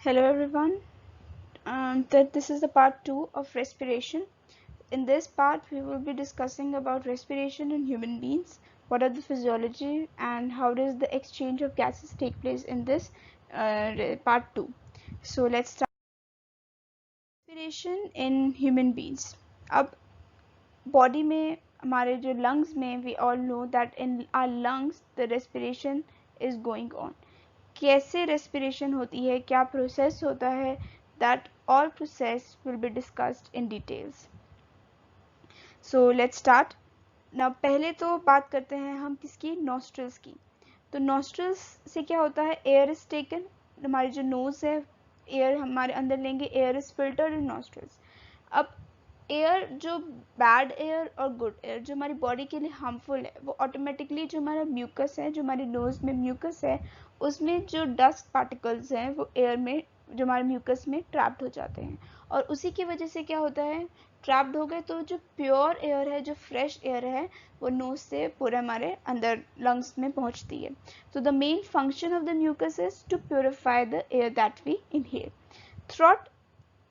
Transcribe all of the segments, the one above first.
Hello everyone. This is the part 2 of respiration. In this part, we will be discussing about respiration in human beings. What are the physiology and how does the exchange of gases take place in this part 2. So let's start. Respiration in human beings. अब body में हमारे जो lungs में we all know that in our lungs the respiration is going on. कैसे respiration होती है, क्या process होता है, that all process will be discussed in details. So let's start. Now पहले तो बात करते हैं हम किसकी, nostrils की. तो nostrils से क्या होता है, air is taken, हमारी जो nose है, air हमारे अंदर लेंगे, air is filtered in nostrils. अब एयर जो बैड एयर और गुड एयर जो हमारी बॉडी के लिए हार्मफुल है वो ऑटोमेटिकली जो हमारा म्यूकस है, जो हमारी नोज में म्यूकस है, उसमें जो डस्ट पार्टिकल्स हैं वो एयर में जो हमारे म्यूकस में ट्रैप्ड हो जाते हैं और उसी की वजह से क्या होता है, ट्रैप्ड हो गए तो जो प्योर एयर है, जो फ्रेश एयर है, वो नोज से पूरे हमारे अंदर लंग्स में पहुंचती है. तो the main function of the mucus is to purify the air that we inhale. Throat,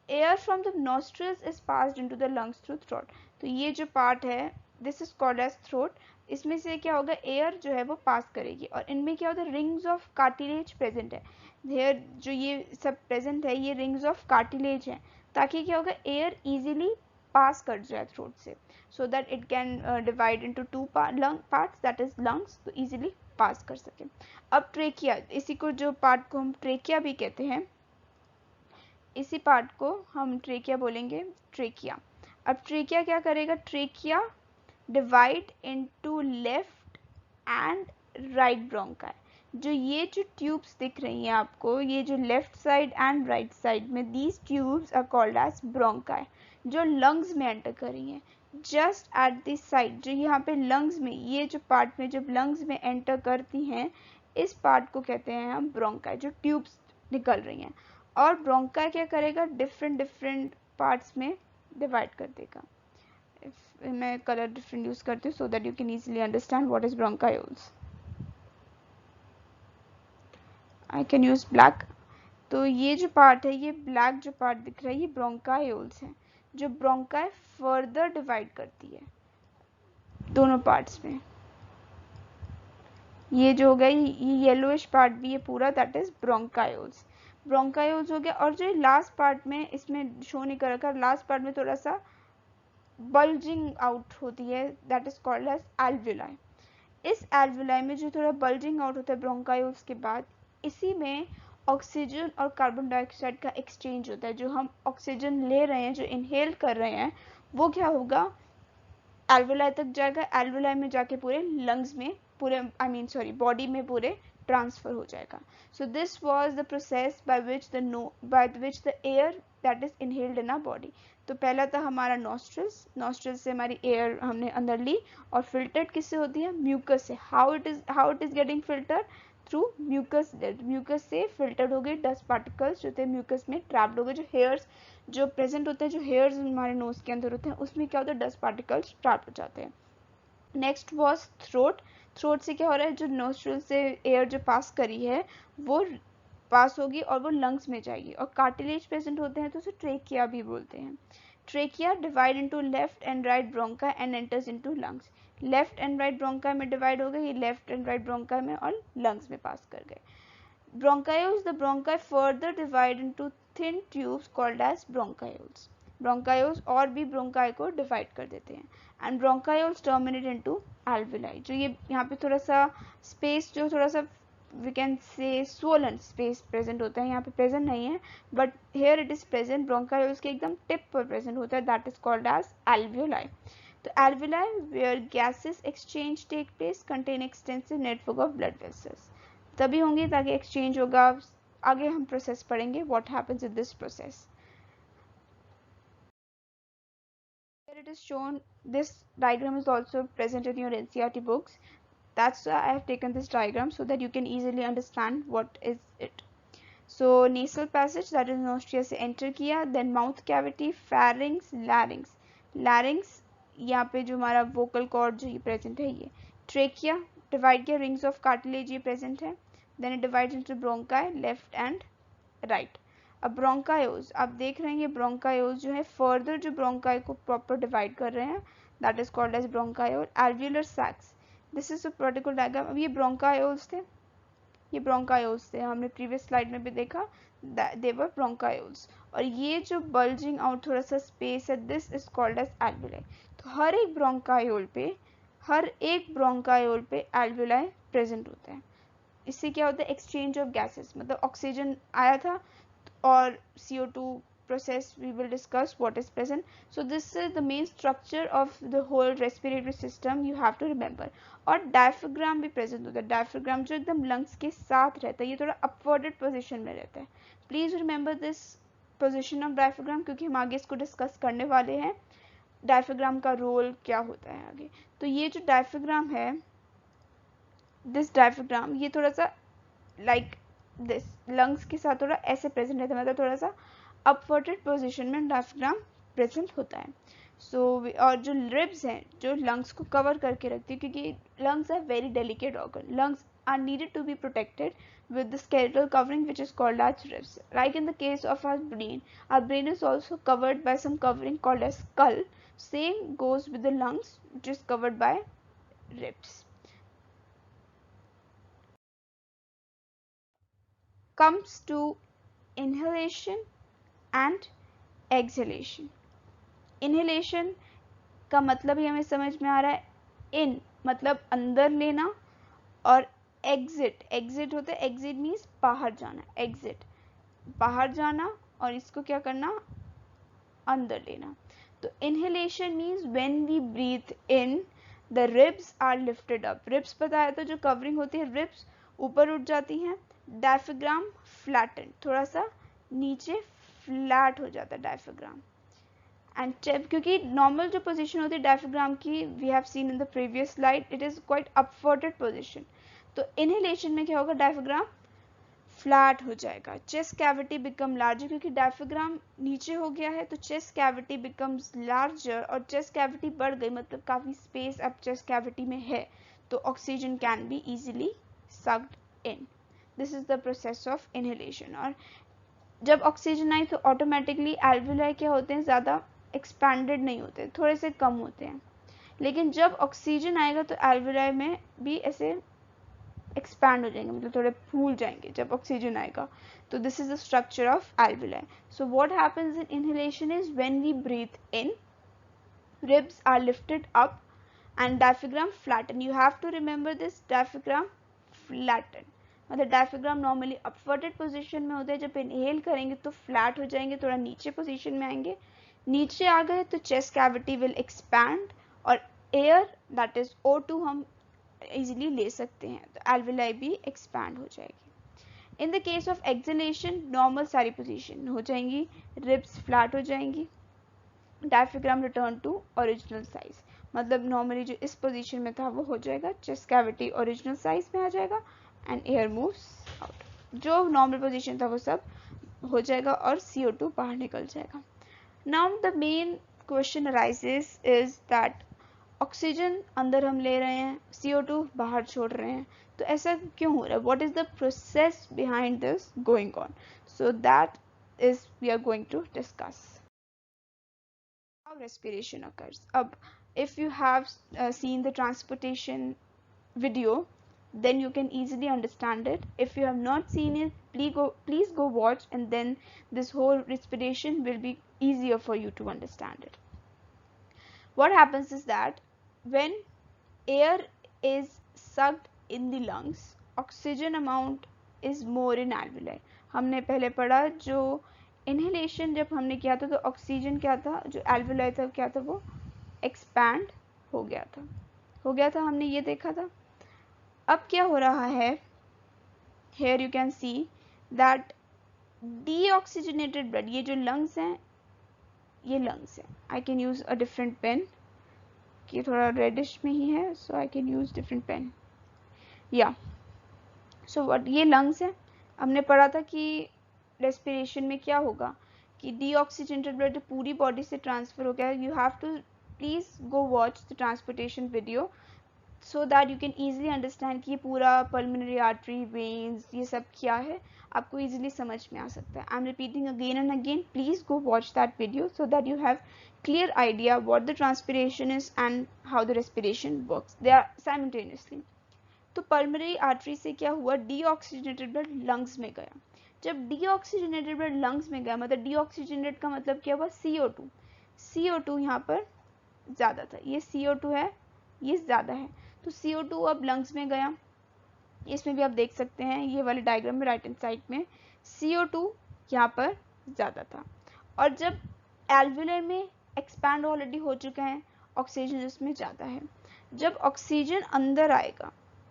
air from the nostrils is passed into the lungs through throat. तो ये जो पार्ट है this is called as throat. इसमें से क्या होगा, air जो है वो पास करेगी और इनमें क्या होता है, रिंग्स ऑफ कार्टिलेज प्रेजेंट है. हेयर जो ये सब प्रेजेंट है ये रिंग्स ऑफ कार्टिलेज है ताकि क्या होगा, एयर इजीली पास कर जाए थ्रोट से, so that it can divide into two parts that is lungs, तो इजीली पास कर सके. अब ट्रेकिया, इसी को जो पार्ट को हम ट्रेकिया भी कहते हैं, इसी पार्ट को हम ट्रेकिया बोलेंगे, ट्रेकिया. अब ट्रेकिया क्या करेगा, trachea divide into left and right bronchi. जो ये जो ट्यूब्स दिख रही हैं आपको, ये जो left side and right side में, these tubes are called as bronchi, जो लंग्स में एंटर कर रही हैं. जस्ट एट दिस साइड, जो यहाँ पे लंग्स में, ये जो पार्ट में जब लंग्स में एंटर करती हैं, इस पार्ट को कहते हैं हम ब्रोंकाई, जो ट्यूब्स निकल रही हैं. और ब्रोंकाई क्या करेगा, डिफरेंट डिफरेंट पार्ट्स में डिवाइड कर देगा. मैं कलर डिफरेंट यूज करती हूँ so that you can easily understand what is bronchioles. I can use black. तो ये जो पार्ट है, ये ब्लैक जो पार्ट दिख रहा है, ये ब्रोंकायोल्स है, जो ब्रोंकाई फर्दर डिवाइड करती है दोनों पार्ट्स में. ये जो हो गया, ये येलोइश पार्ट भी है पूरा, दैट इज ब्रोंकायोल्स. ब्रोंकायोल्स हो गया. और जो लास्ट पार्ट में इसमें शो नहीं कर रखा, लास्ट पार्ट में थोड़ा सा बल्जिंग आउट होती है, that is called as alveoli. इस एल्वुलाई में जो थोड़ा बल्जिंग आउट होता है ब्रोंकायोल्स के बाद, इसी में ऑक्सीजन और कार्बन डाइऑक्साइड का एक्सचेंज होता है. जो हम ऑक्सीजन ले रहे हैं, जो इनहेल कर रहे हैं, वो क्या होगा, एल्वुलाई तक जाएगा, एल्वुलाई में जाके पूरे लंग्स में, पूरे बॉडी में पूरे ट्रांसफर हो जाएगा. So this was the process by which the air that is inhaled in our body. तो पहला था हमारा नॉस्ट्रल्स से हमारी एयर हमने अंदर ली और फिल्टर्ड किससे होती है, म्यूकस से. How it is getting filtered, through mucus. Mucus से फिल्टर्ड हो गए डस्ट पार्टिकल्स जो थे म्यूकस में ट्रैप्ड हो गए. जो हेयर्स जो प्रेजेंट होते हैं, जो हेयर्स हमारे नोज के अंदर होते हैं, उसमें क्या होता है, डस्ट पार्टिकल्स ट्रैप्ड हो जाते हैं. Next was throat. थ्रोट से क्या हो रहा है, जो नोस्ट्रल से एयर जो पास करी है वो पास होगी और वो लंग्स में जाएगी. और कार्टिलेज प्रेजेंट होते हैं तो उसे ट्रेकिया भी बोलते हैं. Trachea divide into left and right ब्रोंका and enters into lungs. Left and right ब्रोंका में डिवाइड हो गए, ये लेफ्ट एंड राइट ब्रोंका में और लंग्स में पास कर गए. Bronchioles, the bronchi further divide into thin tubes called as bronchioles. Bronchioles और भी bronchi को divide कर देते हैं. And bronchioles terminate into alveoli. जो ये यहाँ पे थोड़ा सा space, जो थोड़ा सा we can say swollen space present होता है, यहाँ पे present नहीं है, but here it is present. Bronchioles के एकदम tip पर present होता है, that is called as alveoli. तो alveoli where gases exchange take place contain extensive network of blood vessels. तभी होंगे ताकि एक्सचेंज होगा. आगे हम प्रोसेस पढ़ेंगे what happens in this process. Here it is shown, this diagram is also present in your NCERT books. That's why I have taken this diagram so that you can easily understand what is it. So nasal passage, that is nostril से enter किया, then mouth cavity, pharynx, larynx. Larynx यहाँ पे जो हमारा vocal cord जो ये present है, ये trachea divide किया, rings of cartilage ये present है, then it divides into bronchi left and right. अब ब्रोंकायोज आप देख रहे हैं, ये ब्रोंकायोज जो है फर्दर जो ब्रोंकाई को प्रॉपर डिवाइड कर रहे हैं, that is called as bronchiole. Alveolar sacs, this is a particular diagram. अब ये ब्रोंकायोल्स थे, ये ब्रोंकायोल्स थे, हमने प्रीवियस स्लाइड में भी देखा दे वर ब्रोंकायोल्स. और ये जो बल्जिंग आउट थोड़ा सा स्पेस है, दिस इज कॉल्ड एज एल्वियुलाई. तो हर एक ब्रोंकायोल पे एल्वियुलाई प्रेजेंट होता है. इससे क्या होता है, एक्सचेंज ऑफ गैसेस, मतलब ऑक्सीजन आया था और CO2 process we will discuss what is present. So this is the main structure of the whole respiratory system you have to remember. और डायफ्राम भी प्रेजेंट होता है. डायफ्राम जो एकदम लंग्स के साथ रहता है, ये थोड़ा अपवर्डेड पोजीशन में रहता है. Please remember this position of diaphragm, क्योंकि हम आगे इसको डिस्कस करने वाले हैं. डायफ्राम का रोल क्या होता है आगे. तो ये जो डायफ्राम है, दिस डायफ्राम, ये थोड़ा सा लाइक दिस लंग्स के साथ थोड़ा ऐसे प्रेजेंट रहता है, मतलब थोड़ा सा अपवर्टेड पोजीशन में डायफ्राम प्रेजेंट होता है. सो और जो रिब्स हैं जो लंग्स को कवर करके रखती है, क्योंकि lungs are very delicate organ. Lungs are needed to be protected with the skeletal covering which is called as ribs. Like in the case of our brain is also covered by some covering called as skull. Same goes with the lungs, which is covered by ribs. Comes to inhalation and exhalation. Inhalation का मतलब ही हमें समझ में आ रहा है. इन मतलब अंदर लेना और एग्जिट होता है. एग्जिट मीन्स बाहर जाना. एग्जिट बाहर जाना और इसको क्या करना, अंदर लेना. तो inhalation means when we breathe in the ribs are lifted up. Ribs बताया तो जो कवरिंग होती है रिब्स ऊपर उठ जाती हैं. डायफ्राम फ्लैटन, थोड़ा सा नीचे फ्लैट हो जाता है डायफ्राम. एंड क्योंकि नॉर्मल जो पोजीशन होती है डायफ्राम की, we have seen in the previous slide, it is quite upverted position. तो इनहेलेशन में क्या होगा, डायफ्राम फ्लैट हो जाएगा. चेस्ट कैविटी बिकम लार्जर, क्योंकि डायफ्राम नीचे हो गया है तो चेस्ट कैविटी बिकम्स लार्जर. और चेस्ट कैविटी बढ़ गई मतलब काफी स्पेस अब चेस्ट कैविटी में है, तो oxygen can be easily sucked in. This is the process of inhalation. और जब ऑक्सीजन आई तो ऑटोमेटिकली एल्वियुलाई क्या होते हैं, ज़्यादा एक्सपैंडेड नहीं होते, थोड़े से कम होते हैं. लेकिन जब ऑक्सीजन आएगा तो एल्वियुलाई में भी ऐसे एक्सपैंड हो जाएंगे, मतलब थोड़े फूल जाएंगे जब ऑक्सीजन आएगा. तो this is the structure of alveoli. So what happens in inhalation is when we breathe in, ribs are lifted up and diaphragm flatten. You have to remember this, diaphragm flatten. मतलब diaphragm normally अपवर्टेड position में होता है, जब inhale करेंगे तो flat हो जाएंगे, थोड़ा नीचे पोजीशन में आएंगे. नीचे आ गए तो चेस्ट कैविटी विल एक्सपैंड और एयर दैट इज O2 हम इजीली ले सकते हैं, तो एल्वियुलाई भी एक्सपैंड हो जाएगी. In the case of exhalation normal सारी पोजीशन हो जाएंगी, रिब्स फ्लैट हो जाएंगी, diaphragm return to original size. मतलब नॉर्मली जो इस पोजीशन में था वो हो जाएगा, चेस्ट कैविटी ओरिजिनल साइज में आ जाएगा एंड एयर मूव्स आउट. जो नॉर्मल पोजीशन था वो सब हो जाएगा और CO2 बाहर निकल जाएगा. Now the main question arises is that oxygen अंदर हम ले रहे हैं, CO2 बाहर छोड़ रहे हैं, तो ऐसा क्यों हो रहा है, what is the process behind this going on. So that is we are going to discuss how respiration occurs. Ab, if you have seen the transportation video, then you can easily understand it. If you have not seen it, please go watch, and then this whole respiration will be easier for you to understand it. What happens is that when air is sucked in the lungs, oxygen amount is more in alveoli. हमने पहले पढ़ा जो inhalation जब हमने किया था तो oxygen क्या था, जो एल्वियोलाई था क्या था, वो एक्सपैंड हो गया था, हमने ये देखा था. अब क्या हो रहा है, here you can see that deoxygenated blood, ये जो lungs हैं, ये lungs हैं. I can use a different pen, ये थोड़ा reddish में ही है, so I can use different pen. Yeah, so what, ये lungs हैं. हमने पढ़ा था कि रेस्पिरेशन में क्या होगा कि डीऑक्सीजनेटेड ब्लड पूरी बॉडी से ट्रांसफर हो गया. You have to please go watch the transportation video. So that you can easily understand कि ये पूरा पल्मोनरी आर्टरी, वेन्स, ये सब क्या है, आपको ईजिली समझ में आ सकता है. I am repeating again and again, please go watch that video so that you have clear idea what the transpiration is and how the respiration works. They are simultaneously. तो पल्मोनरी आर्टरी से क्या हुआ, deoxygenated blood lungs में गया. जब deoxygenated blood lungs में गया, मतलब डीऑक्सीजनेटेड का मतलब क्या हुआ, CO2. CO2 यहाँ पर ज़्यादा था, ये CO2 है, ये ज़्यादा है, तो CO2 अब लंग्स में गया. इसमें भी आप देख सकते हैं ये वाले डायग्राम में राइट हैंड साइड में CO2 यहाँ पर ज़्यादा था. और जब एल्वुलाई में एक्सपैंड ऑलरेडी हो चुका है, ऑक्सीजन इसमें ज़्यादा है. जब ऑक्सीजन अंदर आएगा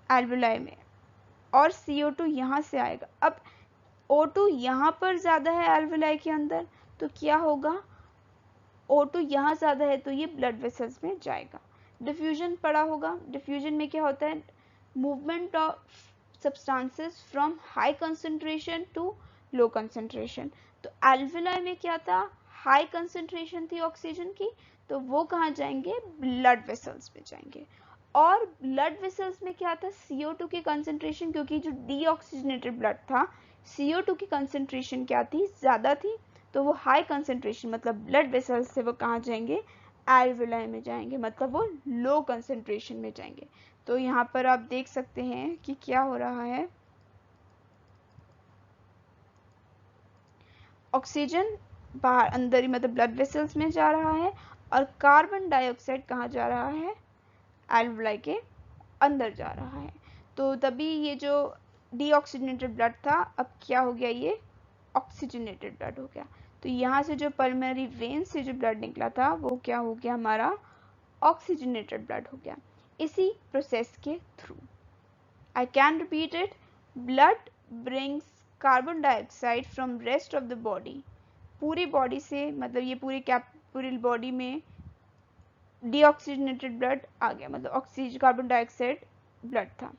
एल्वुलाई में और CO2 यहाँ से आएगा, अब O2 यहाँ पर ज़्यादा है एल्वुलाई के अंदर, तो क्या होगा, O2 यहाँ ज़्यादा है तो ये ब्लड वेसल्स में जाएगा. डिफ्यूजन पड़ा होगा, डिफ्यूजन में क्या होता है, movement of substances from high concentration to low concentration. तो एल्वुलाई में क्या था, हाई कंसंट्रेशन थी ऑक्सीजन की, तो वो कहाँ जाएंगे, ब्लड वेसल्स में जाएंगे. और ब्लड वेसल्स में क्या था, CO2 की कंसंट्रेशन, क्योंकि जो डीऑक्सीजनेटेड ब्लड था, CO2 की कंसंट्रेशन क्या थी, ज़्यादा थी, तो वो हाई कंसंट्रेशन मतलब ब्लड वेसल्स से वो कहाँ जाएंगे, एल्वुलाई में जाएंगे, मतलब वो लो कंसंट्रेशन में जाएंगे. तो यहाँ पर आप देख सकते हैं कि क्या हो रहा है, ऑक्सीजन बाहर अंदर ही मतलब ब्लड वेसल्स में जा रहा है, और कार्बन डाइऑक्साइड कहाँ जा रहा है, एल्वुलाई के अंदर जा रहा है. तो तभी ये जो डीऑक्सीजनेटेड ब्लड था, अब क्या हो गया, ये ऑक्सीजनेटेड ब्लड हो गया. तो यहाँ से जो पल्मोनरी वेन से जो ब्लड निकला था वो क्या हो गया, हमारा ऑक्सीजनेटेड ब्लड हो गया, इसी प्रोसेस के through. I can repeat it, blood brings carbon dioxide from rest of the body. पूरी बॉडी से मतलब ये पूरी बॉडी में डीऑक्सीजनेटेड ब्लड आ गया, मतलब ऑक्सीजन कार्बन डाइऑक्साइड ब्लड था.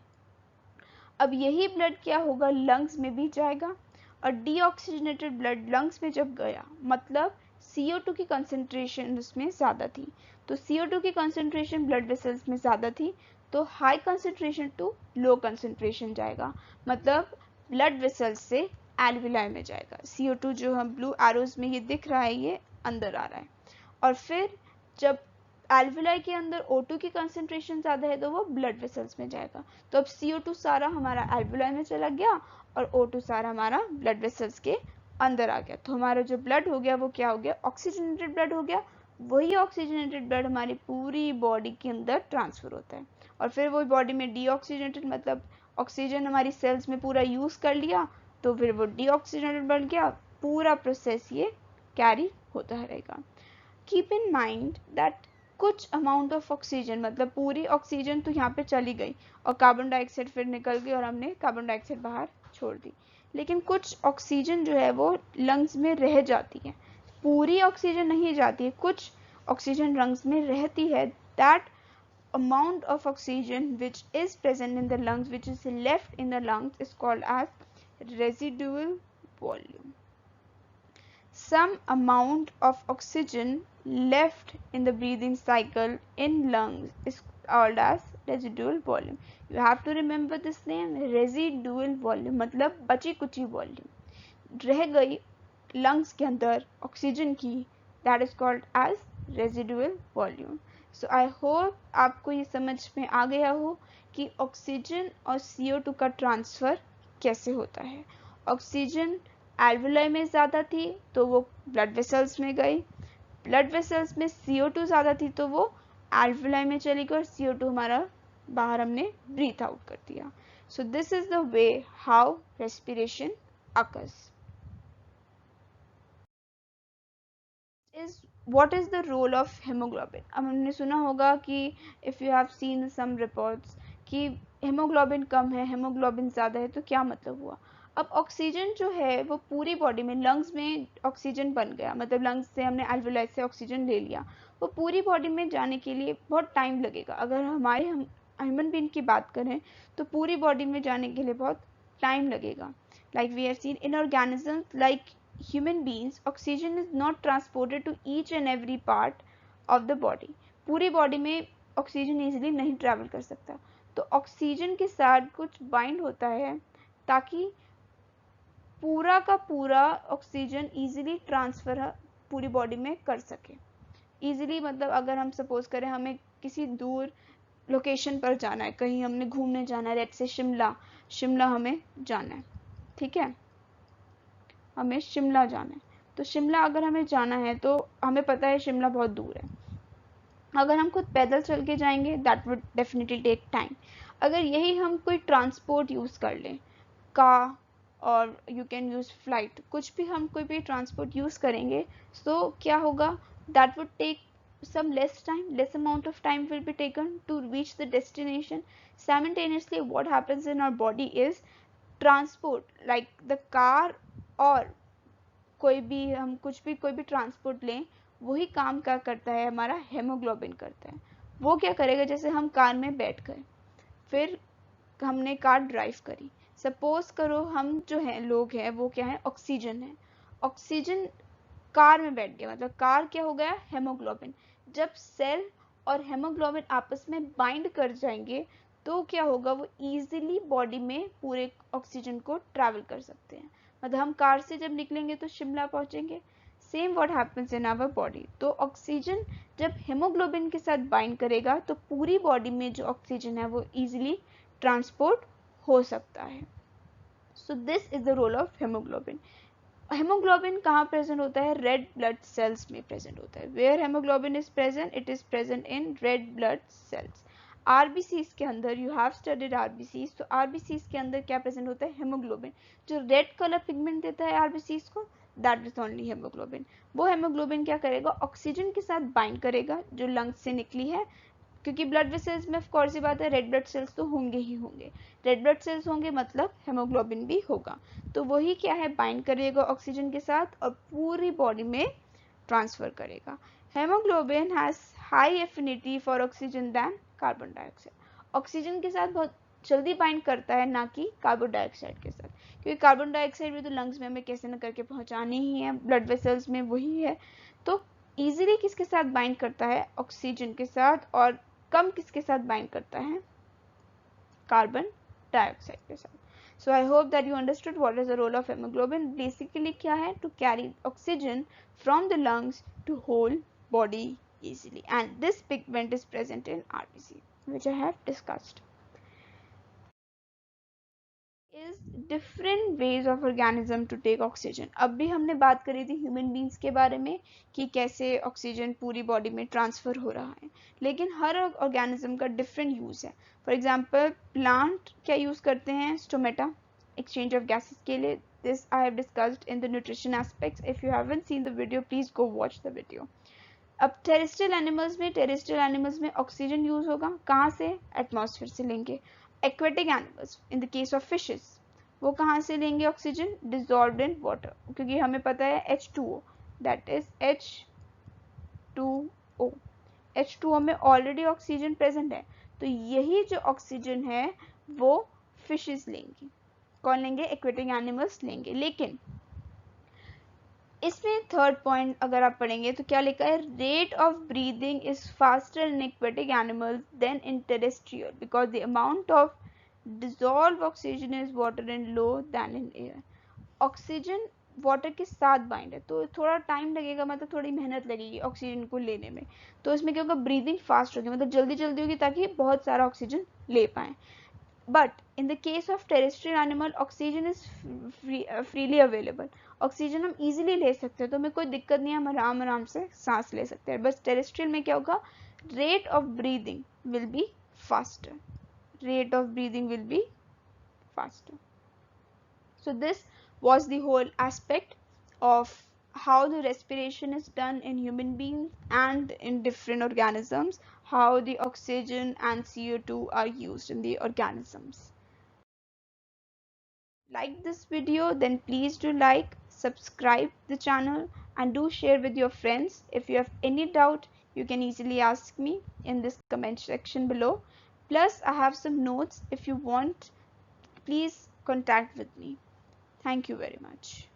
अब यही ब्लड क्या होगा, लंग्स में भी जाएगा, और डीऑक्सीजनेटेड ब्लड लंग्स में जब गया, मतलब CO2 की कंसंट्रेशन उसमें ज़्यादा थी, तो CO2 की कंसंट्रेशन ब्लड वेसल्स में ज़्यादा थी, तो high concentration to low concentration जाएगा, मतलब ब्लड वेसल्स से एल्वुलाई में जाएगा. CO2 जो हम ब्लू एरोज में ये दिख रहा है, ये अंदर आ रहा है. और फिर जब एल्वुलाई के अंदर O2 की कंसंट्रेशन ज़्यादा है तो वो ब्लड वेसल्स में जाएगा. तो अब CO2 सारा हमारा एल्वुलाई में चला गया और O2 सारा हमारा ब्लड वेसल्स के अंदर आ गया. तो हमारा जो ब्लड हो गया वो क्या हो गया, ऑक्सीजनेटेड ब्लड हो गया. वही ऑक्सीजनेटेड ब्लड हमारी पूरी बॉडी के अंदर ट्रांसफर होता है, और फिर वो बॉडी में डीऑक्सीजनेटेड मतलब ऑक्सीजन हमारी सेल्स में पूरा यूज़ कर लिया, तो फिर वो डीऑक्सीजनेटेड बन गया. पूरा प्रोसेस ये कैरी होता रहेगा. कीप इन माइंड दैट कुछ अमाउंट ऑफ ऑक्सीजन, मतलब पूरी ऑक्सीजन तो यहाँ पे चली गई और कार्बन डाइऑक्साइड फिर निकल गई और हमने कार्बन डाइऑक्साइड बाहर छोड़ दी, लेकिन कुछ ऑक्सीजन जो है वो लंग्स में रह जाती है. पूरी ऑक्सीजन नहीं जाती है, कुछ ऑक्सीजन लंग्स में रहती है. That amount of oxygen which is present in the lungs, which is left in the lungs, is called as residual volume. Some amount of oxygen left in the breathing cycle in lungs is called as residual volume. You have to remember this name, residual volume, मतलब बची कुची volume रह गई lungs के अंदर oxygen की, that is called as residual volume. So I hope आपको ये समझ में आ गया हो कि ऑक्सीजन और CO2 का ट्रांसफ़र कैसे होता है. ऑक्सीजन एल्वुलाई में ज़्यादा थी तो वो ब्लड वेसल्स में गई, ब्लड वेसल्स में CO2 ज़्यादा थी तो वो एल्वुलाई में चली गई और CO2 हमारा बाहर हमने ब्रीथ आउट कर दिया. So this is the way how respiration occurs. What is the role of hemoglobin? अब हमने सुना होगा कि if you have seen some reports कि हेमोग्लोबिन कम है, हेमोग्लोबिन ज़्यादा है, तो क्या मतलब हुआ. अब ऑक्सीजन जो है वो पूरी बॉडी में, लंग्स में ऑक्सीजन बन गया, मतलब लंग्स से हमने एल्वुलाई से ऑक्सीजन ले लिया, वो पूरी बॉडी में जाने के लिए बहुत टाइम लगेगा. अगर हमारे ह्यूमन बीइंग की बात करें तो पूरी बॉडी में जाने के लिए बहुत टाइम लगेगा. Like we have seen in organisms like human beings, oxygen is not transported to each and every part of the body. पूरी बॉडी में ऑक्सीजन इजीली नहीं ट्रैवल कर सकता। तो ऑक्सीजन के साथ कुछ बाइंड होता है ताकि पूरा का पूरा ऑक्सीजन इजीली ट्रांसफर पूरी बॉडी में कर सके। इजीली मतलब अगर हम सपोज करें हमें किसी दूर लोकेशन पर जाना है, कहीं हमने घूमने जाना है, लेट्स से शिमला हमें जाना है, ठीक है, हमें शिमला जाना है। तो शिमला अगर हमें जाना है तो हमें पता है शिमला बहुत दूर है। अगर हम खुद पैदल चल के जाएंगे that would definitely take time. अगर यही हम कोई ट्रांसपोर्ट यूज़ कर लें, कार और यू कैन यूज़ फ्लाइट, कुछ भी हम कोई भी ट्रांसपोर्ट यूज़ करेंगे, तो क्या होगा, that would take some less amount of time will be taken to reach the destination. Simultaneously what happens in our body is transport, like the car और कोई भी ट्रांसपोर्ट लें, वही काम क्या करता है, हमारा हेमोग्लोबिन करता है। वो क्या करेगा, जैसे हम कार में बैठ गए, फिर हमने कार ड्राइव करी, सपोज करो हम जो है लोग हैं वो क्या है, ऑक्सीजन है, ऑक्सीजन कार में बैठ गया, मतलब कार क्या हो गया, हेमोग्लोबिन। जब सेल और हेमोग्लोबिन आपस में बाइंड कर जाएंगे तो क्या होगा, वो इजीली बॉडी में पूरे ऑक्सीजन को ट्रैवल कर सकते हैं। मतलब हम कार से जब निकलेंगे तो शिमला पहुंचेंगे। Same what happens in our body. तो ऑक्सीजन जब हेमोग्लोबिन के साथ बाइंड करेगा तो पूरी बॉडी में जो ऑक्सीजन है वो इजीली ट्रांसपोर्ट हो सकता है। So this is the role of haemoglobin. Haemoglobin कहाँ प्रेजेंट होता है, रेड ब्लड सेल्स में प्रेजेंट होता है। Where haemoglobin is present, it is present in red blood cells. RBCs के अंदर, यू हैव स्टडीड आरबीसीज, तो आरबीसीज के अंदर क्या प्रेजेंट होता है, हेमोग्लोबिन। जो रेड कलर पिगमेंट देता है आरबीसीज को, दैट इज ओनली हेमोग्लोबिन। वो हेमोग्लोबिन क्या करेगा, ऑक्सीजन के साथ बाइंड करेगा जो लंग्स से निकली है, क्योंकि ब्लड वेसल्स में ऑफ कोर्स ही बात है रेड ब्लड सेल्स तो होंगे ही होंगे, रेड ब्लड सेल्स होंगे मतलब हेमोग्लोबिन भी होगा। तो वही क्या है, बाइंड करेगा ऑक्सीजन के साथ और पूरी बॉडी में ट्रांसफर करेगा। Haemoglobin has high affinity for oxygen than carbon dioxide. Oxygen के साथ बहुत जल्दी बाइंड करता है, ना कि कार्बन डाइऑक्साइड के साथ, क्योंकि कार्बन डाइऑक्साइड भी तो लंग्स में हमें कैसे न करके पहुंचानी ही है, ब्लड वेसल्स में वही है। तो इजीली किसके साथ बाइंड करता है, ऑक्सीजन के साथ, और कम किसके साथ बाइंड करता है, कार्बन डाइऑक्साइड के साथ। So I hope that you understood what is the role of haemoglobin. Basically क्या है, to carry oxygen from the lungs to whole body easily, and this pigment is present in RBC, which I have discussed. Is different ways of organism to take oxygen. अब भी हमने बात करी थी human beings के बारे में कि कैसे ऑक्सीजन पूरी बॉडी में ट्रांसफर हो रहा है, लेकिन हर ऑर्गेनिज्म का डिफरेंट यूज है। फॉर एग्जांपल प्लांट क्या यूज करते हैं, स्टोमेटा, एक्सचेंज ऑफ गैसेस के लिए। This I have discussed in the nutrition aspects. If you haven't seen the video please go watch the video. अब टेरेस्ट्रियल एनिमल्स में oxygen use होगा, कहाँ से, एटमॉस्फेयर से लेंगे। Aquatic animals, in the case of fishes, वो कहाँ से लेंगे ऑक्सीजन, डिजॉल्व्ड इन वाटर, क्योंकि हमें पता है H2O, that is H2O। H2O में ऑलरेडी ऑक्सीजन प्रेजेंट है, तो यही जो ऑक्सीजन है वो फिशेस लेंगी। कौन लेंगे, एक्वेटिक एनिमल्स लेंगे। लेकिन इसमें थर्ड पॉइंट अगर आप पढ़ेंगे तो क्या लिखा है, rate of breathing is faster in aquatic animals than in terrestrial because the amount of dissolve oxygen is water in low than in air. Oxygen water के साथ बाइंड है तो थोड़ा टाइम लगेगा, मतलब थोड़ी मेहनत लगेगी ऑक्सीजन को लेने में। तो इसमें क्या होगा, ब्रीदिंग फास्ट होगी, मतलब जल्दी जल्दी होगी ताकि बहुत सारा ऑक्सीजन ले पाए। But in the case of terrestrial animal, oxygen is freely available. Oxygen हम इजीली ले सकते हैं, तो हमें कोई दिक्कत नहीं है, हम आराम आराम से सांस ले सकते हैं। बस टेरेस्ट्रियल में क्या होगा, rate of breathing will be faster, rate of breathing will be faster. So this was the whole aspect of how the respiration is done in human beings and in different organisms, how the oxygen and CO2 are used in the organisms. Like this video, then please do like, subscribe the channel and do share with your friends. If you have any doubt, you can easily ask me in this comment section below. Plus I have some notes, if you want please contact with me. Thank you very much.